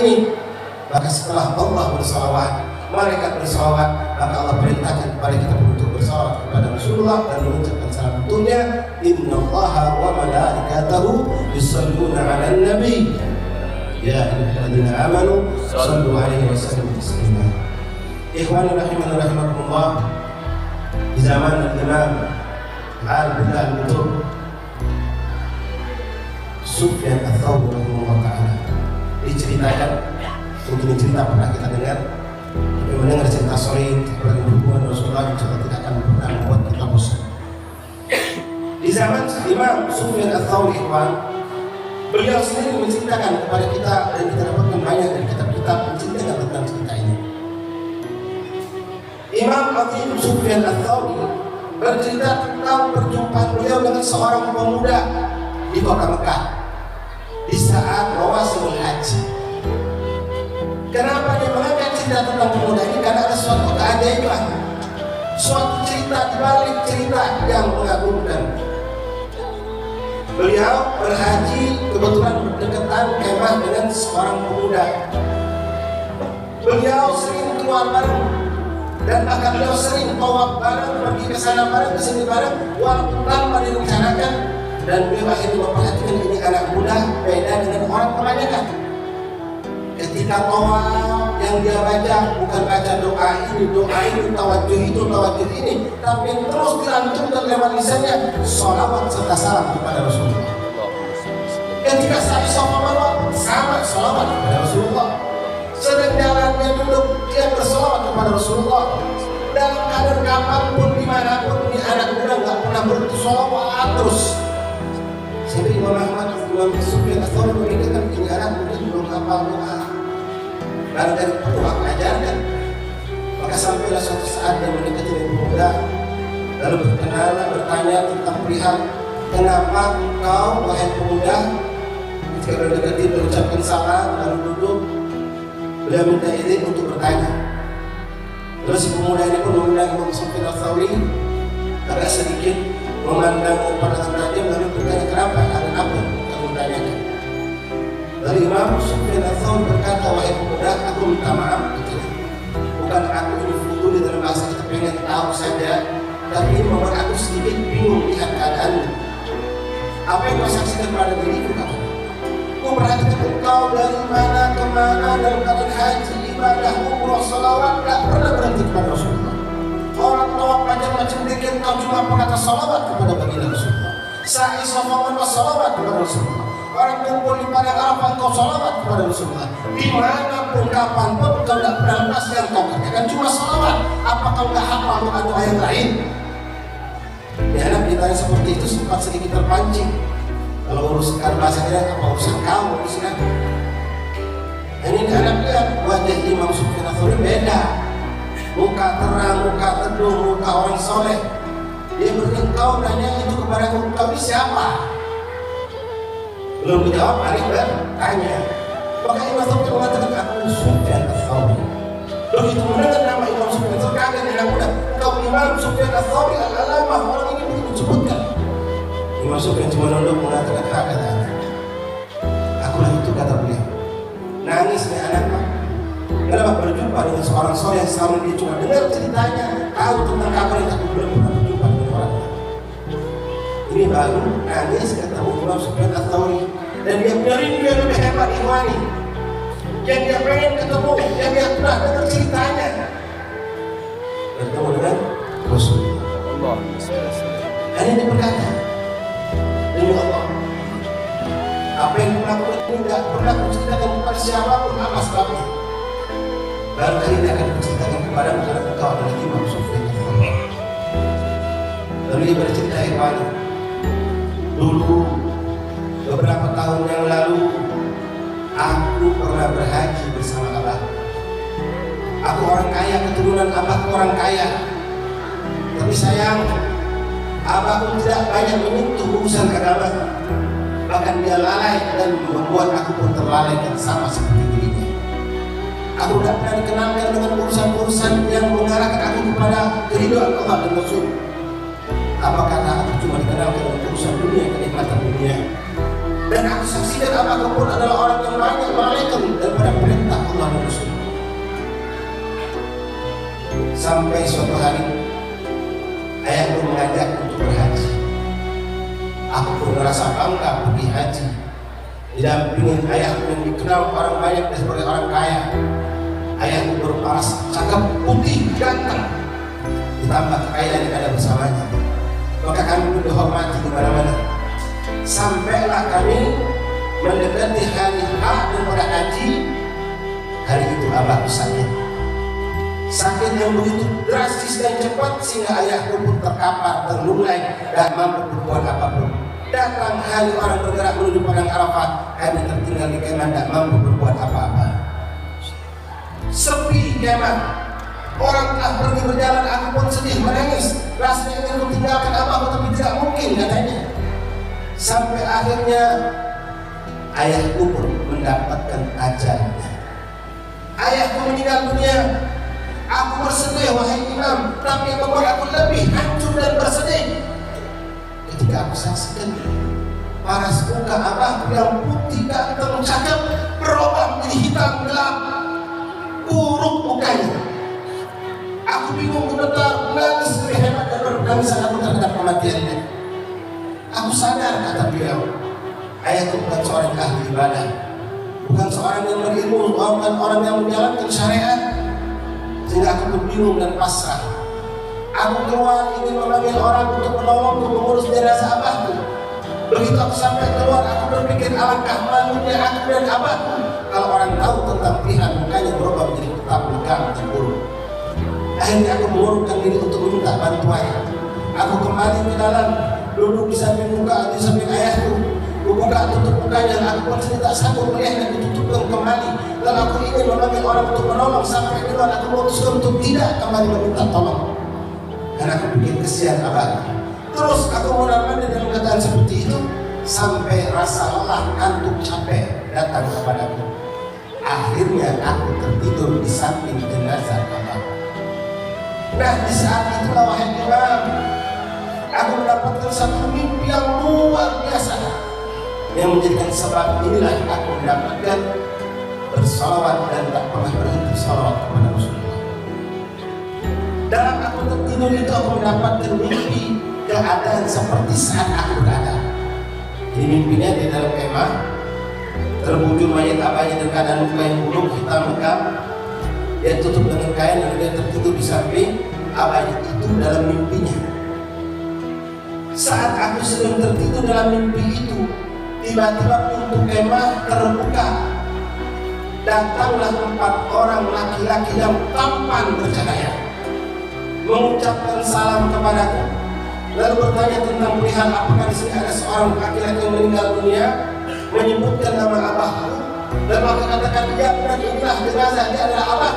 ini. Maka setelah Allah bersalawat, malaikat bersalawat, maka Allah perintahkan kepada kita untuk bersalawat kepada Rasulullah dan mengucapkan salam untuknya. Innallaha wa malaikatahu yusholluna 'alan nabi ya ayyuhalladzina amanu shallu 'alaihi wa sallimu taslima. Ikhwani rahimani rahimakumullah, di zaman Imam Al-Bilal itu Sufyan Ats-Tsauri rahimahullah ta'ala diceritakan, mungkin cerita pernah kita dengar, tapi mendengar cerita sahih tentang hubungan Rasulullah yang tidak akan pernah membuat kita bosan. Di zaman Imam Sufyan Ats-Tsauri, beliau sendiri menceritakan kepada kita dan kita dapatkan banyak dari kitab-kitab menceritakan tentang cerita ini. Imam Azim Sufyan Ats-Tsauri bercerita tentang perjumpaan beliau dengan seorang pemuda di kota Mekah di saat mawasimul haji. Kenapa dia mengangkat cerita tentang pemuda ini? Karena ada suatu keajaiban, suatu cerita di balik cerita yang mengagumkan. Beliau berhaji kebetulan berdekatan kemah dengan seorang pemuda. Beliau sering keluar bareng dan bahkan beliau sering tawaf bareng, pergi ke sana bareng, ke sini bareng, walaupun tanpa direncanakan. Dan beliau akhirnya memperhatikan ini anak muda beda dengan orang kebanyakan. Ketika tawaf yang dia baca bukan baca doa ini, tawajuh itu, tawajuh ini, tapi yang terus dilantunkan lewat lisannya sholawat serta salam kepada Rasulullah. Ketika sa'i Safa Marwah sama sholawat kepada Rasulullah. Sedang jalannya duduk dia bersolawat kepada Rasulullah. Dalam keadaan kapanpun dimanapun ini anak muda nggak pernah berhenti sholawat terus. Jadi Imam Ahmad Imam Sufyan Ats-Tsauri memikirkan ini anak muda belum hafal doa. Baru dari doa ajarkan. Maka sampailah suatu saat dia mendekati pemuda, lalu berkenalan, bertanya tentang perihal kenapa engkau wahai pemuda ketika berdekati berucapkan salam lalu duduk. Beliau minta izin untuk bertanya. Terus si pemuda ini pun mengundang Imam Sufyan Ats-Tsauri agak sedikit memandang pandangan tajam lalu bertanya kenapa, ada apa yang kamu tanyakan. Lalu Imam Sufyan Ats-Tsauri berkata, wahai pemuda, aku minta maaf betul. Bukan aku ini fudu di dalam bahasa kita pengen tahu saja, tapi ini membuat aku sedikit bingung lihat keadaanmu. Apa yang kau saksikan pada diriku kamu? Aku perhatikan engkau dari mana ke mana dalam keadaan haji, ibadah, umroh, salawat, tak pernah berhenti kepada Rasulullah. Orang tua macam-macam dikit, kau cuma pernah salawat kepada baginda Rasulullah. Sa'i Safa Marwah salawat kepada Rasulullah. Orang kumpul di padang Arafah kau salawat kepada Rasulullah. Dimanapun kapanpun kau tak pernah lepas yang kau katakan cuma salawat. Apa kau tak hafal doa yang lain? Ya anak ditanya seperti itu sempat sedikit terpancing. Kalau urusan bahasanya apa urusan kau urusan? Ini anak lihat wajah Imam Sufyan Ats-Tsauri beda. Muka terang, muka teduh, muka orang soleh. Dia berkata, nanya itu kepada kami siapa? Belum dijawab, balik bertanya. Maka Imam Sufyan mengatakan, aku Sufyan Ats-Tsauri. Begitu mendengar nama Imam Sufyan Ats-Tsauri, kaget anak muda. Kau Imam Sufyan Ats-Tsauri al-Alamah, orang ini begitu disebutkan. Imam Sufyan cuma nunduk mengatakan, kata anak. Akulah itu kata beliau. Nangis nih anak pak. Kenapa berjumpa dengan seorang soleh yang selama dia cuma dengar ceritanya, tahu tentang kabar yang aku belum pernah berjumpa dengan orangnya. Ini baru nangis ketemu Imam Sufyan Ats-Tsauri dan dia punya rindu yang lebih hebat ikhwani. Yang dia pengen ketemu, yang dia pernah dengar ceritanya. Bertemu dengan Rasulullah. Dan ini berkata, demi Allah, apa yang aku lakukan ini tidak pernah menceritakan kepada siapapun apa sebabnya. Baru kali ini akan menceritakan kepada karena engkau adalah Imam Sufyan Ats-Tsauri. Lalu dia bercerita ikhwani, dulu beberapa tahun yang lalu aku pernah berhaji bersama abah. Aku orang kaya, keturunan abahku orang kaya. Tapi sayang, abahku tidak banyak menyentuh urusan agama. Bahkan dia lalai dan membuat aku pun terlalai dan sama seperti dirinya. Aku tidak pernah dikenalkan dengan urusan-urusan yang mengarahkan aku kepada keridhaan Allah dan Rasul. Apa kata aku cuma dikenalkan dengan urusan dunia, kenikmatan dunia. Dan aku saksikan abahku pun adalah orang yang banyak melalaikan daripada mereka Sampai suatu hari ayahku mengajak untuk berhaji. Aku pun merasa bangga pergi haji didampingin ayahku yang dikenal orang banyak dan sebagai orang kaya. Ayahku berparas cakep, putih, ganteng, ditambah kekayaan yang ada bersamanya. Maka kami pun dihormati di mana-mana. Sampailah kami mendekati hari H daripada haji. Hari itu abahku sakit. Sakit yang begitu drastis dan cepat sehingga ayahku pun terkapar, terlunai, dan mampu berbuat apapun. Datang hari orang bergerak menuju padang Arafat, kami tertinggal di kemah, tidak mampu berbuat apa-apa. Sepi kemah, orang telah pergi berjalan, aku pun sedih menangis. Rasanya ingin meninggalkan abahku tapi tidak mungkin katanya. Sampai akhirnya ayahku pun mendapatkan ajalnya. Ayahku meninggal dunia. Aku bersedih wahai imam, tapi yang membuat aku lebih hancur dan bersedih ketika aku saksikan paras muka abahku yang putih ganteng cakep berubah menjadi hitam gelap, buruk mukanya. Aku bingung gemetar, nangis lebih hebat dan berdangisan aku terhadap kematiannya. Aku sadar, kata beliau, ayahku bukan seorang ahli ibadah, bukan seorang yang berilmu, bukan orang yang menjalankan syariat. Sehingga aku pun bingung dan pasrah. Aku keluar ingin memanggil orang untuk menolong, untuk mengurus jenazah abahku. Begitu aku sampai keluar, aku berpikir alangkah malunya aku dan abahku kalau orang tahu tentang pilihan mukanya berubah menjadi tetap legam dan buruk. Akhirnya aku mengurungkan diri untuk meminta bantuan. Aku kembali ke dalam, duduk di samping muka, di samping ayahku. Buka tutup mukanya, aku pun tidak sanggup melihatnya, ditutupkan kembali. Dan aku ingin memanggil orang untuk menolong. Sampai keluar aku memutuskan untuk tidak kembali meminta tolong, karena aku bikin kesian abah. Terus aku mengalami dalam keadaan seperti itu sampai rasa lelah, kantuk, capek datang kepadaku. Akhirnya aku tertidur di samping jenazah abah. Nah, di saat itulah wahai imam, aku mendapatkan satu mimpi yang luar biasa, yang menjadikan sebab inilah aku mendapatkan bersalawat dan tak pernah berhenti salawat kepada Rasulullah. Dalam aku tertidur itu aku mendapatkan mimpi keadaan seperti saat aku berada. Ini mimpinya di dalam kemah, terbujur mayat abahnya dengan keadaan muka yang buruk, hitam legam. Dia tutup dengan kain dan dia tertidur di samping abahnya itu dalam mimpinya. Saat aku sedang tertidur dalam mimpi itu, tiba-tiba pintu kemah terbuka. Datanglah 4 orang laki-laki yang tampan bercahaya, mengucapkan salam kepadaku, lalu bertanya tentang perihal apakah di sini ada seorang laki-laki yang meninggal dunia, menyebutkan nama abahku, dan maka katakan dia benar, inilah jenazah, dia adalah abah.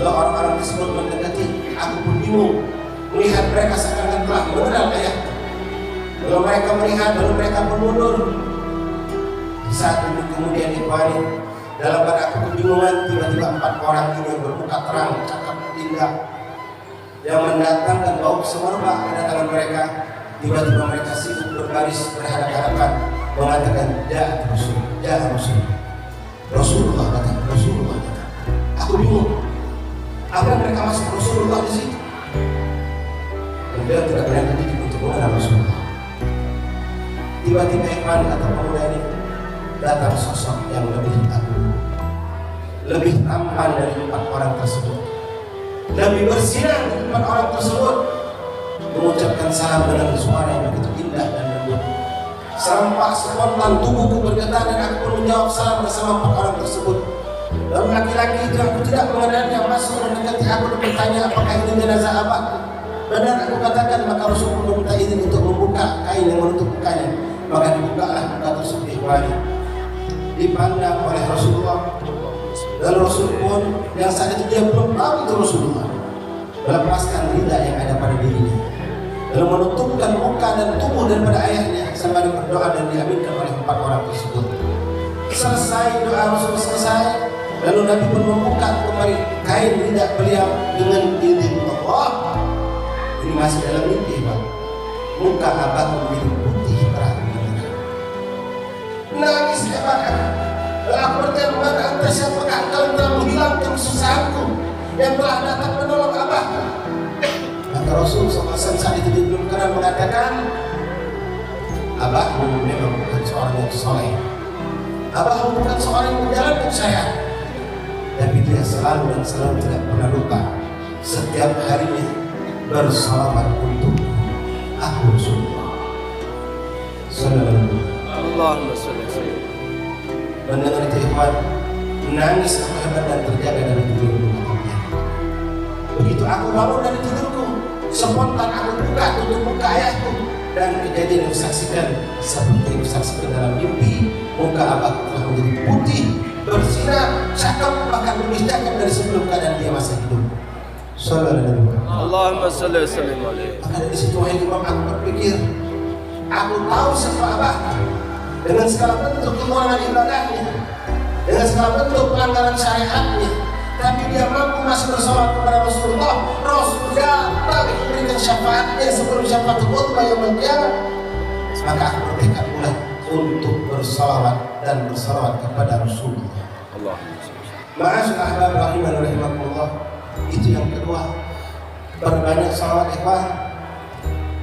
Lalu orang-orang tersebut mendekati, aku pun bingung melihat mereka seakan-akan telah mengenal ayahku. Lalu mereka melihat, lalu mereka pun mundur. Di saat itu kemudian ikhwani, dalam keadaan aku kebingungan, tiba-tiba 4 orang ini yang bermuka terang, cakap, indah, yang mendatangkan bau semerbak kedatangan mereka. Tiba-tiba mereka sibuk berbaris berhadapan-hadapan mengatakan, ya Rasul, ya Rasul. Rasulullah kata, Rasulullah kata. Aku bingung, apa mereka masuk Rasulullah di situ? Dan dia tidak berani didik untuk mengenal Rasulullah. Tiba-tiba ikhwan, kata pemuda ini, datang sosok yang lebih agung, lebih tampan dari 4 orang tersebut, lebih bersinar dari 4 orang tersebut, mengucapkan salam dengan suara yang begitu indah dan lembut. Serempak spontan tubuhku bergetar dan aku pun menjawab salam bersama 4 orang tersebut. Lalu laki-laki itu aku tidak mengenalnya masuk mendekati aku dan bertanya apakah ini jenazah abahku. Benar aku katakan, maka Rasul pun meminta izin untuk membuka kain yang menutup mukanya. Maka dibukalah muka tersebut ikhwani, dipandang oleh Rasulullah. Dan Rasul pun yang saat itu dia belum tahu itu Rasulullah, melepaskan ridha yang ada pada dirinya, lalu menutupkan muka dan tubuh daripada ayahnya sambil berdoa dan diaminkan oleh 4 orang tersebut. Selesai doa Rasul selesai, lalu Nabi pun membuka kembali kain ridha beliau dengan izin Allah. Ini masih dalam mimpi, Pak. Muka abah menjadi putih terang. Nangis hebat aku. Lalu aku bertanya, mana anta, siapakah engkau yang telah menghilangkan kesusahanku, yang telah datang menolong Rasul SAW saat itu di belum kenal mengatakan, abahmu memang bukan seorang yang soleh, abahmu bukan seorang yang menjalankan syariat, tapi dia selalu dan selalu tidak pernah lupa setiap harinya bersalawat untuk aku Rasulullah sallallahu alaihi wasallam. Mendengar itu ikhwan, menangis aku hebat dan terjaga dari tidurku. Begitu aku bangun dari tidurku, spontan aku buka tutup muka ayahku, dan kejadian yang saksikan seperti yang saksikan dalam mimpi. Muka abahku telah menjadi putih, bersinar, cakep, bahkan lebih cakep dari sebelum keadaan dia masih hidup. Allahumma salli wa sallim alaihi. Maka dari situ imam aku berpikir, aku tahu siapa abah dengan segala bentuk kekurangan ibadahnya, dengan segala bentuk pelanggaran syariatnya, tapi dia mampu masih bersolat kepada Rasulullah. Rasul datang memberikan syafaatnya sebelum syafaat khutbah yang kiamat. Maka aku bertekad pula untuk bersalawat dan bersalawat kepada Rasulullah. Ma'asyil ahbab rahiman rahimakumullah. Itu yang kedua, berbanyak salawat ikhwan.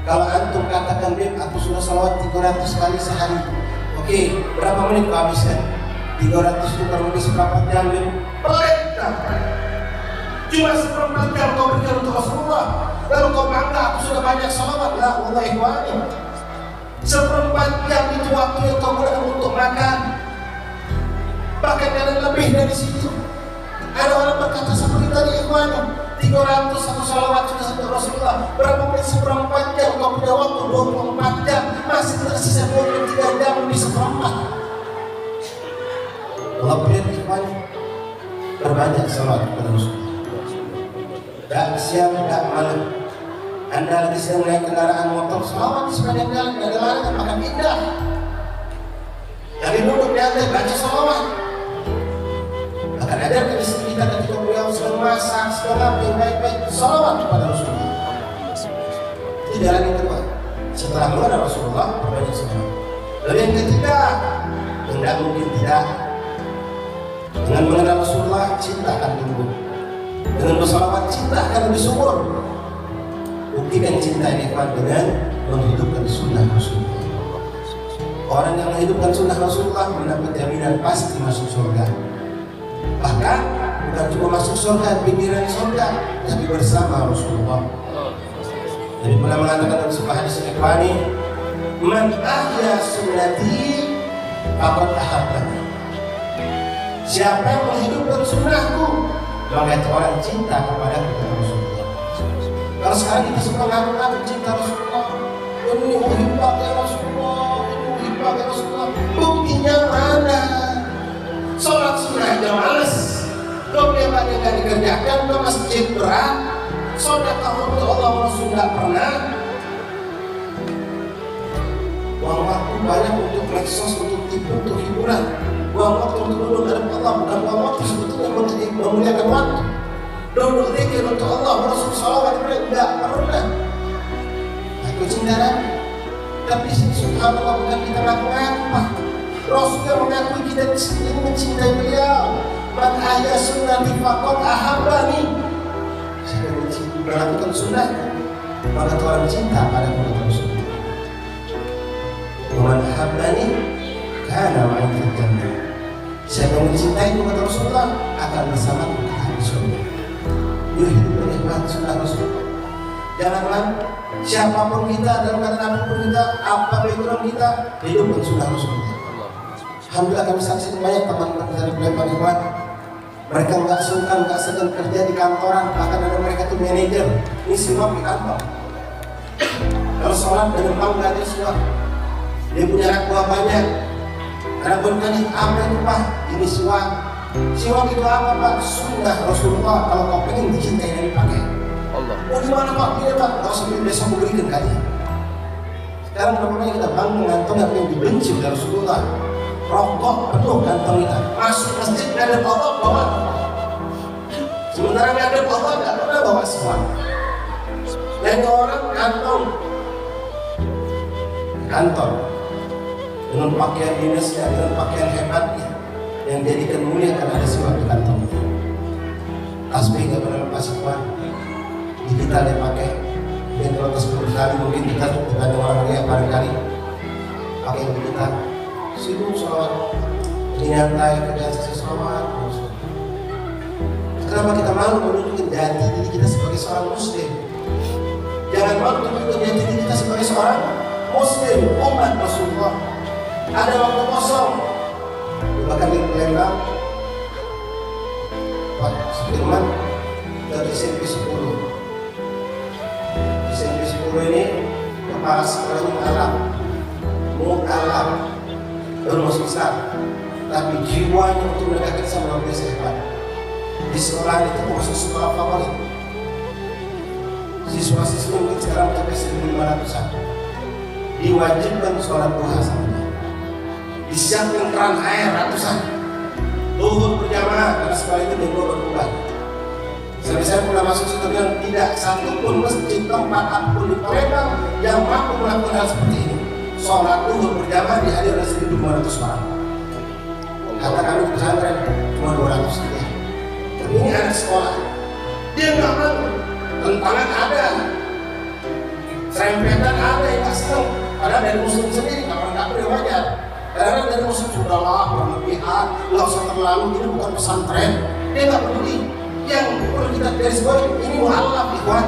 Kalau antum katakan, Beb, aku sudah salawat 300 kali sehari. Oke, berapa menit kau habiskan? 300 itu kurang lebih seberapa jam, Beb? Pelitah. Cuma seperempat jam kau berikan untuk Rasulullah. Lalu kau bangga, aku sudah banyak salawat. La, Allah ikhwani. Seperempat jam itu waktu yang kau gunakan untuk makan. Bahkan ada lebih dari situ. Ada orang berkata seperti tadi ikhwani, 300 satu salawat sudah sampai Rasulullah. Berapa menit seperempat jam kau punya waktu 24 jam, masih tersisa 23 jam lebih seperempat. Allah beri ikhwani, berbanyak salawat kepada Rasulullah. Tak siang, tak malam. Anda lagi sedang naik kendaraan motor, salawat di sepanjang jalan, tidak ada larangan, makan indah. Yang duduk di lantai baca salawat. Akan ada dari istri kita ketika beliau sedang masak, sedang yang baik-baik, salawat kepada Rasulullah. Itu jalan yang kedua. Setelah mengenal Rasulullah, berbanyak salawat. Lalu yang ketiga, tidak mungkin tidak. Dengan mengenal Rasulullah, cinta akan tumbuh. Dengan bersalawat, cinta akan lebih subur. Buktikan cinta ini dengan menghidupkan sunnah Rasulullah. Orang yang menghidupkan sunnah Rasulullah mendapat jaminan pasti masuk surga. Bahkan bukan cuma masuk surga, pikiran surga, tapi bersama Rasulullah. Jadi pernah mengatakan dalam sebuah hadis ikhwani, man ahya sunnati faqad ahabbani. Siapa yang menghidupkan sunnahku, maka itu orang cinta kepada Rasulullah. Kalau sekarang kita semua ngaku-ngaku cinta Rasulullah, ini muhibbah ya Rasulullah, ini muhibbah ya Rasulullah. Buktinya mana? Sholat sunnah aja males, doa banyak gak dikerjakan, ke masjid berat, sedekah untuk Allah Rasul gak pernah. Uang waktu banyak untuk medsos, untuk tipu, untuk hiburan. Uang waktu untuk duduk dari Allah, bukan uang waktu sebetulnya memuliakan waktu. Duduk zikir untuk Allah Rasul salawat gak pernah. Aku cinta, tapi subhanallah bukan kita ngaku-ngaku. Rasulullah mengakui kita ini mencintai beliau. Man ahya sunnati faqad ahabbani. Siapa yang melakukan sunnah, maka orang cinta pada Rasulullah. Man ahabbani kana ma'i fil jannah. Siapa yang mencintai kepada Rasulullah akan bersama di surga. Yuk hidup menikmati sunnah Rasulullah. Janganlah siapapun kita, dalam keadaan apapun kita, apa background kita, hidupkan sunnah Rasulullah. Alhamdulillah kami saksikan banyak teman-teman dari Bleman Ikhwan. Mereka nggak sungkan, nggak segan kerja di kantoran, bahkan ada mereka tuh manajer, ini suap di kantor. Kalau sholat dengan bangga dia suap. Dia punya anak buah banyak. Anak buah tanya, apa itu Pak? Ini suap. Suap itu apa Pak? Sunnah Rasulullah. Kalau kau pengen dicintai dan dipakai. Allah. Oh di mana Pak? Ini Pak. Kau sambil besok berikan kalian. Sekarang berapa banyak kita bangga ngantung apa yang dibenci dari Rasulullah. Rokok penuh kantong kita, masuk masjid ada Allah bawa, sementara ada Allah nggak pernah bawa semua. Dan orang kantor dengan pakaian dinasnya, dengan pakaian hebatnya, yang jadikan mulia karena ada sebuah di kantongnya. Tasbih nggak pernah lepas semua, digital dia pakai, dia protes berkali, mungkin kita dengan orang yang barangkali pakai kita sibuk sholat, nyantai kerjaan sesuatu. Kenapa kita malu menunjukkan jati diri kita sebagai seorang muslim? Jangan malu menunjukkan jati diri kita sebagai seorang muslim, umat Rasulullah. Ada waktu kosong, bahkan di Palembang, Pak Firman dari SMP 10. SMP 10 ini kepala sekolahnya mu'alaf, baru masuk Islam, tapi jiwanya untuk menegakkan sama Allah sehat. Di sekolah itu masuk sekolah favorit. Siswa-siswa mungkin sekarang mencapai 1.500-an. Diwajibkan sholat duha sama. Disiapkan keran air ratusan. Zuhur berjamaah karena sekolah itu minggu berubah. Sampai saya pernah masuk situ bilang tidak satu pun masjid tempat apapun di Palembang yang mampu melakukan hal seperti ini. Sholat zuhur berjamaah dihadiri oleh 1.500 orang. Kata kami di pesantren cuma 200 saja. Tapi ini anak sekolah, dia nggak mau. Tentangan ada, serempetan ada yang nggak senang. Padahal dari muslim sendiri kapan-kapan yang wajar. Karena dari muslim sudahlah berlebihan, nggak usah terlalu. Ini bukan pesantren, dia nggak peduli. Yang perlu kita garis bawahi ini mu'alaf, ikhwan.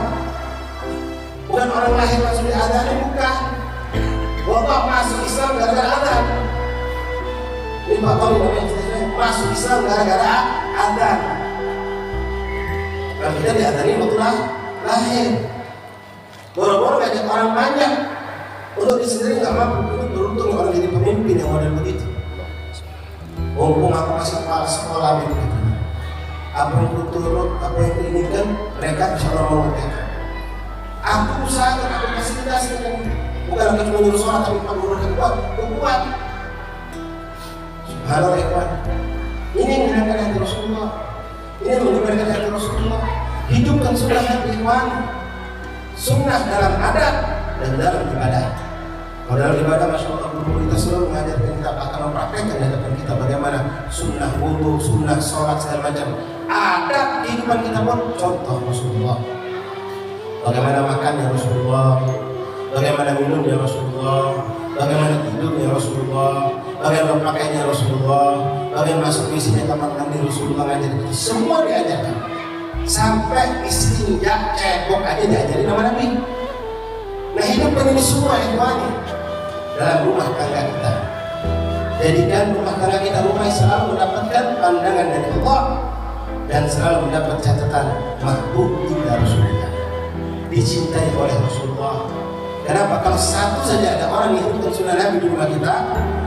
Bukan orang lahir langsung diadani, bukan. Bapak masuk Islam gara-gara adhan. Ini Pak Tony namanya masuk Islam gara-gara adhan. Kalau kita diadani waktu lahir. Boro-boro ngajak orang banyak. Untuk diri sendiri nggak mampu. Beruntung orang jadi pemimpin yang model begitu. Mumpung aku masih kepala sekolah begitu. Apa yang turut, apa yang diinginkan, mereka bisa mau mengerjakan. Aku usahakan, aku fasilitasikan. Bukan aku cuma nyuruh sholat, tapi aku yang kuat. Subhanallah ikhwan. Ini yang menyenangkan hati Rasulullah. Ini yang menyebarkan hati Rasulullah. Hidupkan sunnah Nabi ikhwan. Sunnah dalam adat dan dalam ibadah. Kalau dalam ibadah, Masya Allah, kita selalu mengajarkan kita, bahkan mempraktekkan di hadapan kita bagaimana sunnah wudu, sunnah sholat, segala macam. Adat kehidupan kita pun contoh Rasulullah. Bagaimana makannya Rasulullah, bagaimana minumnya Rasulullah, bagaimana tidurnya Rasulullah, bagaimana pakainya Rasulullah, bagaimana masuk isinya kamar mandi Rasulullah, ngajarin itu semua diajarkan. Sampai istinja, cebok aja diajarin nama Nabi. Nah, hidupkan ini semua ikhwani dalam rumah tangga kita. Jadikan rumah tangga kita rumah yang selalu mendapatkan pandangan dari Allah dan selalu mendapat catatan mahbub inda Rasulullah, dicintai oleh Rasulullah. Kenapa? Kalau satu saja ada orang yang hidupkan sunnah Nabi di rumah kita,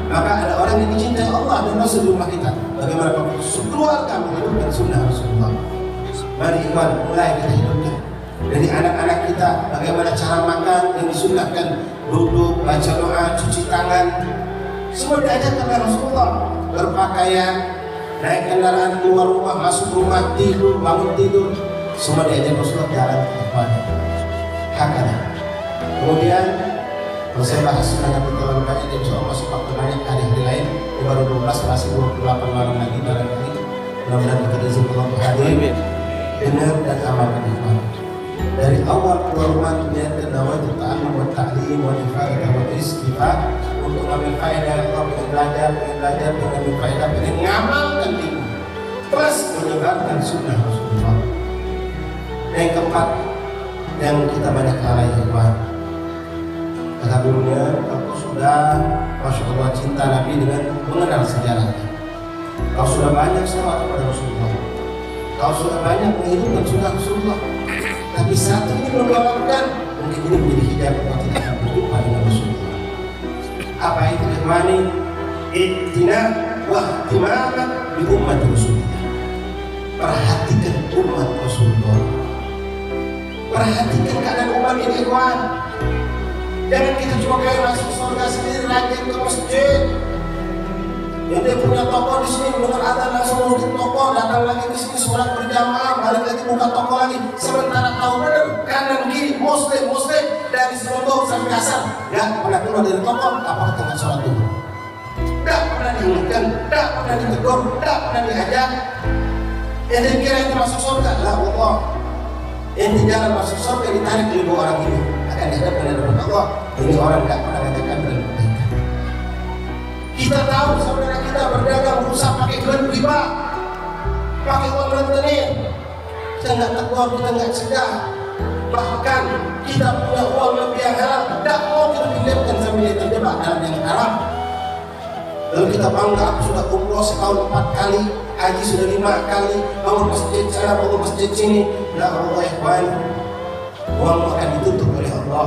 maka ada orang yang dicintai Allah dan Rasul di rumah kita. Bagaimana kalau keluarga menghidupkan sunnah Rasulullah? Mari ikhwan, mulai kita hidupkan. Dari anak-anak kita, bagaimana cara makan yang disunnahkan, duduk, baca doa, cuci tangan, semua diajarkan oleh Rasulullah. Berpakaian, naik kendaraan, keluar rumah, masuk rumah, tidur, bangun tidur, semua diajarkan Rasulullah jalan kepada hakana. Kemudian kalau saya bahas sunnah Nabi terlalu banyak, dan insya Allah masuk waktu banyak hari-hari lain. Ini baru 12, masih 28 malam lagi barangkali. Mudah-mudahan kita diizinkan Allah hadir, dengar dan amalkan ikhwan. Dari awal keluar rumah niatkan nawaitu ta'allum wa ta'lim wa ifadah wa istighfar untuk ambil faedah, pengen belajar, pengen ambil faedah, pengen ngamalkan ilmu, plus menyebarkan sunnah Rasulullah. Yang keempat yang kita banyak lalai ikhwan. Kata gurunya, aku sudah Masya Allah cinta Nabi dengan mengenal sejarahnya. Kau sudah banyak salawat kepada Rasulullah. Kau sudah banyak menghidupkan sunnah Rasulullah. Tapi satu ini belum lakukan, mungkin ini menjadi hijab kalau tidak akan berjumpa dengan Rasulullah. Apa itu ikhwani? Iktina wa ihtimam bi umat Rasulullah. Perhatikan umat Rasulullah. Perhatikan keadaan umat ini ikhwan. Jangan kita cuma kayak masuk surga sendiri rajin ke masjid. Yang dia punya toko di sini mendengar adzan langsung nutup toko, datang lagi ke sini sholat berjamaah, balik lagi buka toko lagi. Sementara tahu benar kanan kiri muslim dari subuh sampai asar, nggak pernah keluar dari toko, apakah tengah sholat dulu? Nggak pernah diingatkan, nggak pernah ditegur, nggak pernah diajak. Yang dia kira itu masuk surga, lah Allah. Ente jalan masuk surga ditarik oleh dua orang ini, akan dihadapkan hadapan Allah. Ini orang tidak pernah mengatakan dalam kebaikan. Kita tahu saudara kita berdagang berusaha pakai gelar riba, pakai uang rentenir. Kita nggak takwa, kita nggak cegah. Bahkan kita punya uang lebih yang haram, tidak mau kita pinjamkan sambil dia terjebak dalam yang haram. Lalu kita bangga, aku sudah umroh setahun 4 kali, haji sudah 5 kali, bangun masjid sana, bangun masjid sini. Ya Allah ikhwan, uangmu akan ditutup oleh Allah.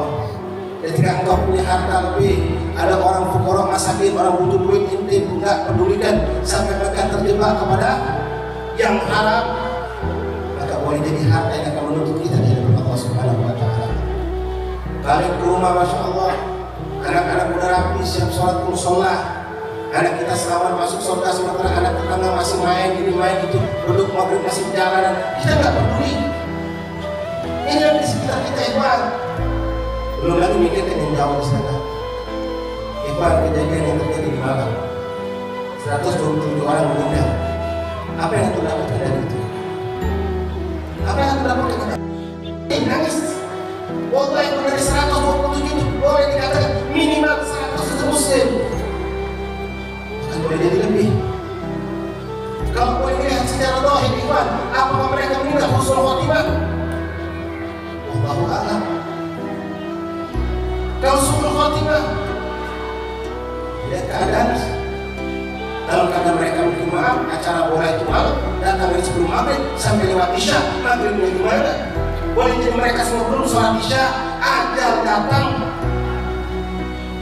Ketika engkau punya harta lebih, ada orang fuqara masakin, orang butuh duit, ente enggak pedulikan sampai mereka terjebak kepada yang haram, maka boleh jadi harta yang akan menuntut kita di hadapan Allah Subhanahu wa taala. Balik ke rumah, masya Allah, anak-anak udah rapi, siap sholat musola. Anak kita selamat masuk surga, sementara anak tetangga masih main ini main itu, duduk maghrib masih jalanan, kita nggak peduli. Ini yang di sekitar kita, ikhwan. Belum lagi mikirkan yang jauh di sana. Ikhwan, kejadian yang terjadi di Malang, 127 orang meninggal. Apa yang terdapatkan dari itu? Apa yang terdapatkan dari itu? Nangis. Wallahi dari 127 itu boleh dikatakan minimal 100 itu muslim. Bukan boleh jadi lebih. Kalau boleh dilihat secara zahir, ikhwan, apakah mereka meninggal husnul khotimah? Wallahu a'lam. Kalau husnul khotimah, lihat keadaan dalam keadaan mereka memberi maaf, acara bola itu malam, datang dari sebelum maghrib sampai lewat isya, maghribnya gimana? Boleh jadi mereka semua belum sholat isya, ajal datang.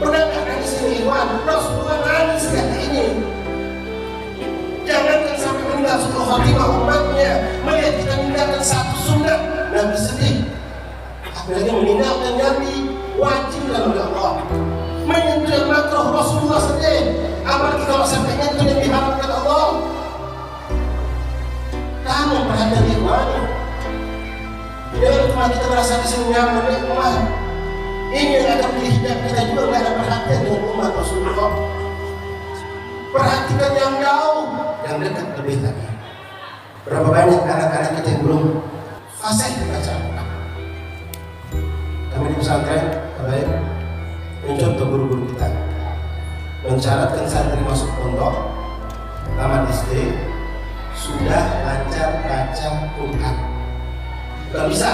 Pernah nggak nangis ini, ikhwan? Rasulullah nangis kata ini. Jangankan sampai meninggal husnul khotimah umatnya, melihat kita meninggalkan satu sunnah, Nabi sedih. Apalagi meninggalkan Nabi wajib dalam Allah. Menyentuh makruh Rasulullah sedih. Apalagi kalau sampai nyentuh yang diharamkan Allah. Kamu perhatian ikhwan. Jangan cuma kita merasa di sini nyaman, ikhwan. Ini yang akan menjadi hijab kita juga, nggak ada perhatian dengan umat Rasulullah. Perhatikan yang jauh, yang dekat lebih lagi. Berapa banyak anak-anak kita yang belum fasih baca Al-Quran. Kami di pesantren, baik, mencontoh guru-guru kita, mensyaratkan santri masuk pondok tamat SD sudah lancar baca Quran. Kalau bisa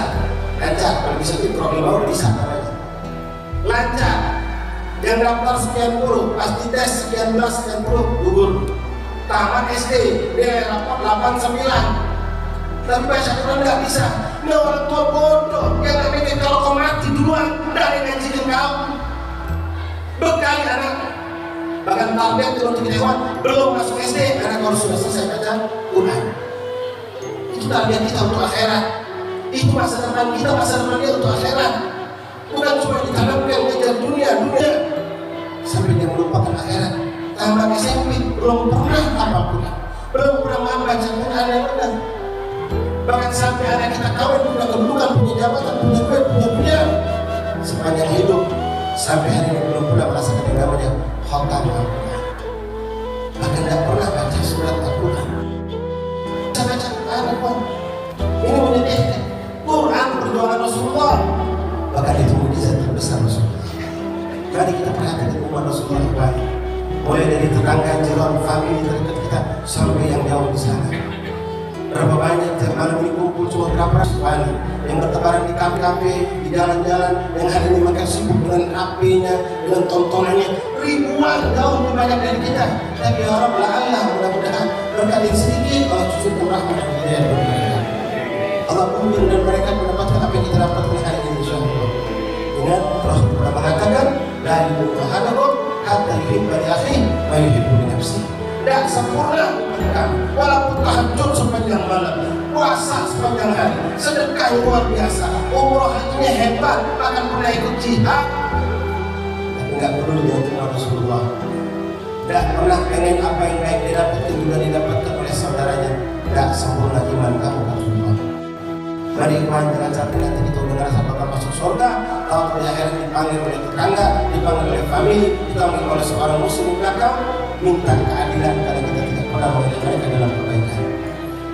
lancar, kalau bisa itu kalau udah bisa namanya lancar. Yang daftar sekian puluh, pasti tes sekian belas, sekian puluh, gugur. Tamat SD, dia rapor 89. Tapi baca Quran nggak bisa. Ini orang tua bodoh yang nggak mikir kalau kau mati duluan dari ngajiin kau. Bekali anak. Bahkan target untuk kita belum masuk SD, anak harus sudah selesai baca Quran. Itu target kita untuk akhirat. Itu masa depan kita, masa depan dia untuk akhirat. Bukan cuma ditanamkan mengejar dunia sampai dia melupakan akhirat. Tambah SMP belum pernah apapun, belum pernah membaca Quran yang benar. Bahkan sampai anak kita kawin punya kedudukan, punya jabatan, punya duit, punya sepanjang hidup, sampai hari ini belum pernah merasakan yang namanya khatam Al-Quran. Bahkan tidak pernah baca surat Al-Quran. Baca Al-Quran ini menyedihkan. Quran perjuangan Rasulullah, bahkan itu mukjizat terbesar Rasulullah. Mari kita perhatikan umat Rasulullah, mulai dari tetangga, jiran, famili terdekat kita sampai yang jauh di sana. Berapa banyak tiap malam ini kumpul cuma berapa ratus yang bertebaran di kafe-kafe, di jalan-jalan, yang hari ini makan sibuk dengan HP-nya, dengan tontonannya, ribuan, jauh lebih banyak dari kita. Tapi ya Rabb, Allah mudah-mudahan berkat yang sedikit Allah cucukkan rahmat dan hidayah bagi mereka. Allah pimpin dan mereka mendapatkan apa yang kita dapatkan hari ini, insyaallah. Ingat, Rasul pernah mengatakan, la yu'minu ahadukum hatta yuhibba li akhihi ma yuhibbu li nafsihi. Dan sempurna mereka, walaupun tahajud sepanjang malam, puasa sepanjang hari, sedekah yang luar biasa, umroh hajinya hebat, bahkan pernah ikut jihad, tapi nggak perlu dengan Rasulullah. Tidak pernah pengen apa yang baik didapatkan juga didapatkan oleh saudaranya. Tidak sempurna iman kamu Rasulullah. Mari ikhwan, jangan sampai nanti kita udah ngerasa bakal masuk surga, tahu di akhirat dipanggil oleh tetangga, dipanggil oleh famili, dipanggil oleh seorang muslim di belakang, minta keadilan karena kita tidak pernah mengajak mereka dalam kebaikan.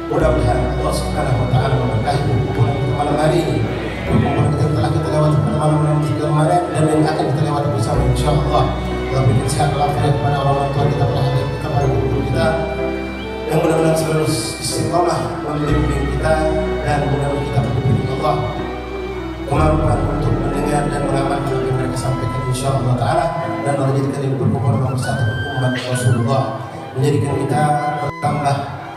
Mudah-mudahan Allah Subhanahu wa taala memberkahi hubungan kita malam hari. hari ini. Perkumpulan kita telah kita lewati pada malam kemarin dan yang akan kita lewati bersama insyaallah. Allah berikan sehat walafiat kepada orang tua kita, pada hadir kita, pada guru kita, yang mudah-mudahan selalu istiqomah membimbing kita dan mudah-mudahan kita berbimbing Allah kemampuan untuk mendengar dan mengamalkan apa yang mereka sampaikan insyaallah taala, dan menjadikan ini perkumpulan nomor satu umat Rasulullah, menjadikan kita bertambah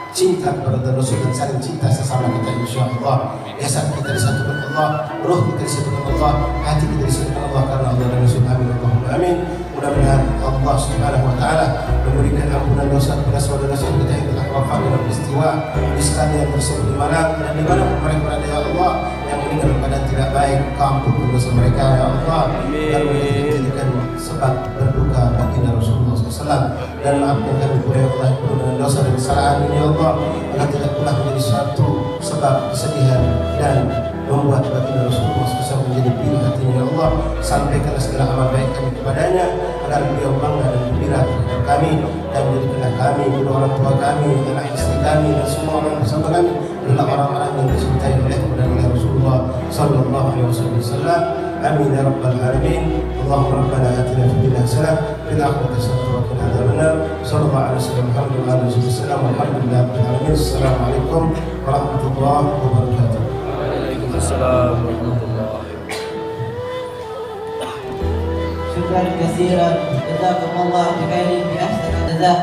cinta kepada Rasul dan saling cinta sesama kita insyaallah. Jasad kita disatukan Allah, roh kita disatukan Allah, hati kita disatukan Allah karena Allah dan Rasul. Amin Allahumma amin. Mudah-mudahan Allah Subhanahu wa taala memberikan ampunan dosa kepada saudara-saudara kita yang telah wafat dalam peristiwa di sekalian tersebut di mana dan di mana mereka berada ya Allah, yang meninggal keadaan tidak baik, ampunkan dosa mereka ya Allah, dan menjadikan sebab berduka baginda Rasulullah SAW, dan maafkan kami pula ya Allah dengan dosa dan kesalahan ini ya Allah, agar tidak pernah menjadi suatu sebab kesedihan dan membuat baginda Rasulullah SAW menjadi pilu hatinya ya Allah. Sampaikanlah segala amal baik kami kepadanya agar beliau bangga dan gembira terhadap kami, dan menjadikanlah kami, kedua orang tua kami, anak istri kami, dan semua orang bersama kami adalah orang-orang yang dicintai oleh Rasulullah sallallahu alaihi wasallam. Amin ya rabbal alamin. Allahumma rabbana atina fid dunya hasanah wa fil akhirati hasanah wa qina adzabannar. Sallallahu alaihi wasallam alhamdulillahi rabbil alamin. Assalamualaikum warahmatullahi wabarakatuh. Waalaikumsalam warahmatullahi wabarakatuh. شكرا كثيرا جزاكم الله بخير بأحسن الجزاء.